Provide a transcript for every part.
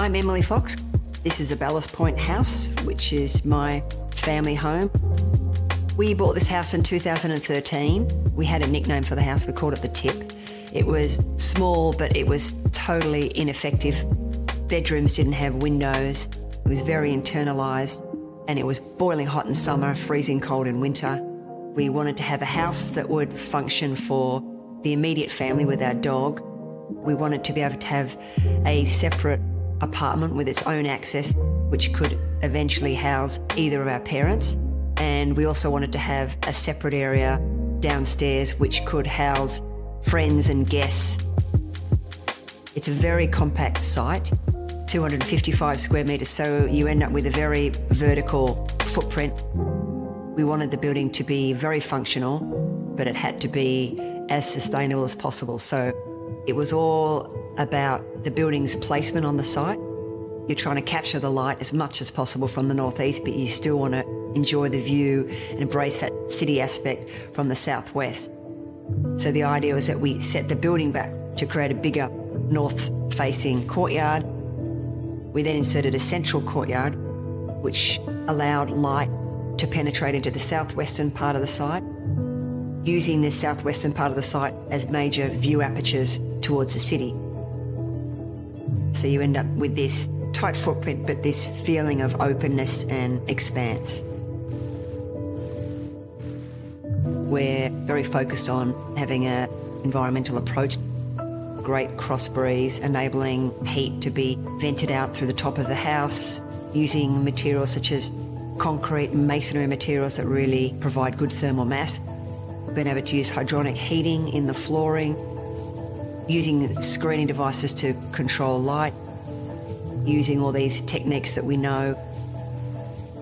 I'm Emily Fox. This is the Ballast Point house, which is my family home. We bought this house in 2013. We had a nickname for the house. We called it the Tip. It was small, but it was totally ineffective. Bedrooms didn't have windows. It was very internalised, and it was boiling hot in summer, freezing cold in winter. We wanted to have a house that would function for the immediate family with our dog. We wanted to be able to have a separate apartment with its own access, which could eventually house either of our parents. And we also wanted to have a separate area downstairs which could house friends and guests. It's a very compact site, 255 square metres, so you end up with a very vertical footprint. We wanted the building to be very functional, but it had to be as sustainable as possible. So it was all about the building's placement on the site. You're trying to capture the light as much as possible from the northeast, but you still want to enjoy the view and embrace that city aspect from the southwest. So the idea was that we set the building back to create a bigger north-facing courtyard. We then inserted a central courtyard, which allowed light to penetrate into the southwestern part of the site, using this southwestern part of the site as major view apertures towards the city. So you end up with this tight footprint, but this feeling of openness and expanse. We're very focused on having an environmental approach. Great cross breeze, enabling heat to be vented out through the top of the house, using materials such as concrete and masonry materials that really provide good thermal mass. Been able to use hydronic heating in the flooring, using screening devices to control light, using all these techniques that we know.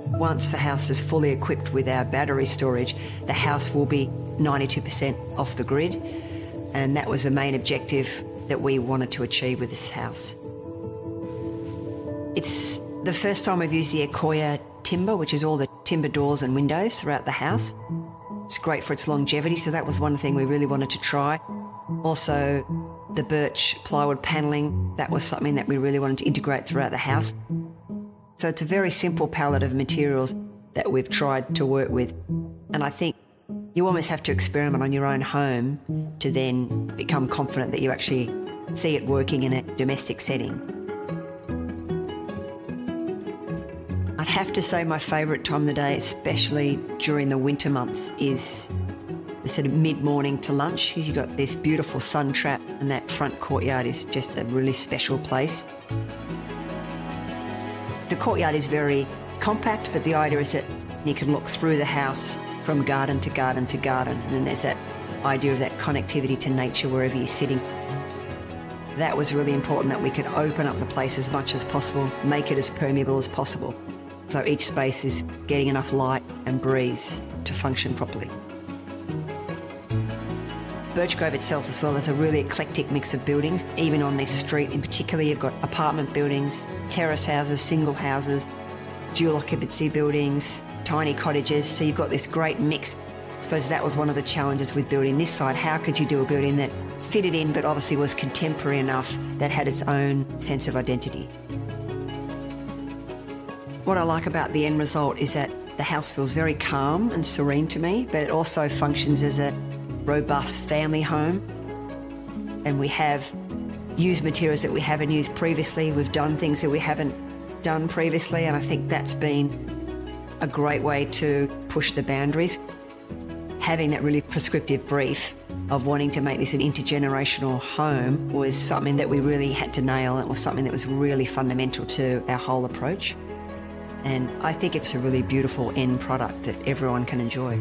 Once the house is fully equipped with our battery storage, the house will be 92% off the grid, and that was the main objective that we wanted to achieve with this house. It's the first time we've used the Accoya timber, which is all the timber doors and windows throughout the house. It's great for its longevity, so that was one thing we really wanted to try. Also, the birch plywood panelling, that was something that we really wanted to integrate throughout the house. So it's a very simple palette of materials that we've tried to work with. And I think you almost have to experiment on your own home to then become confident that you actually see it working in a domestic setting. I'd have to say my favourite time of the day, especially during the winter months, is the sort of mid-morning to lunch. You've got this beautiful sun trap, and that front courtyard is just a really special place. The courtyard is very compact, but the idea is that you can look through the house from garden to garden to garden, and then there's that idea of that connectivity to nature wherever you're sitting. That was really important, that we could open up the place as much as possible, make it as permeable as possible, so each space is getting enough light and breeze to function properly. Birchgrove itself as well is a really eclectic mix of buildings. Even on this street in particular, you've got apartment buildings, terrace houses, single houses, dual occupancy buildings, tiny cottages, so you've got this great mix. I suppose that was one of the challenges with building this site. How could you do a building that fitted in but obviously was contemporary enough, that had its own sense of identity? What I like about the end result is that the house feels very calm and serene to me, but it also functions as a robust family home. And we have used materials that we haven't used previously. We've done things that we haven't done previously, and I think that's been a great way to push the boundaries. Having that really prescriptive brief of wanting to make this an intergenerational home was something that we really had to nail. It was something that was really fundamental to our whole approach. And I think it's a really beautiful end product that everyone can enjoy.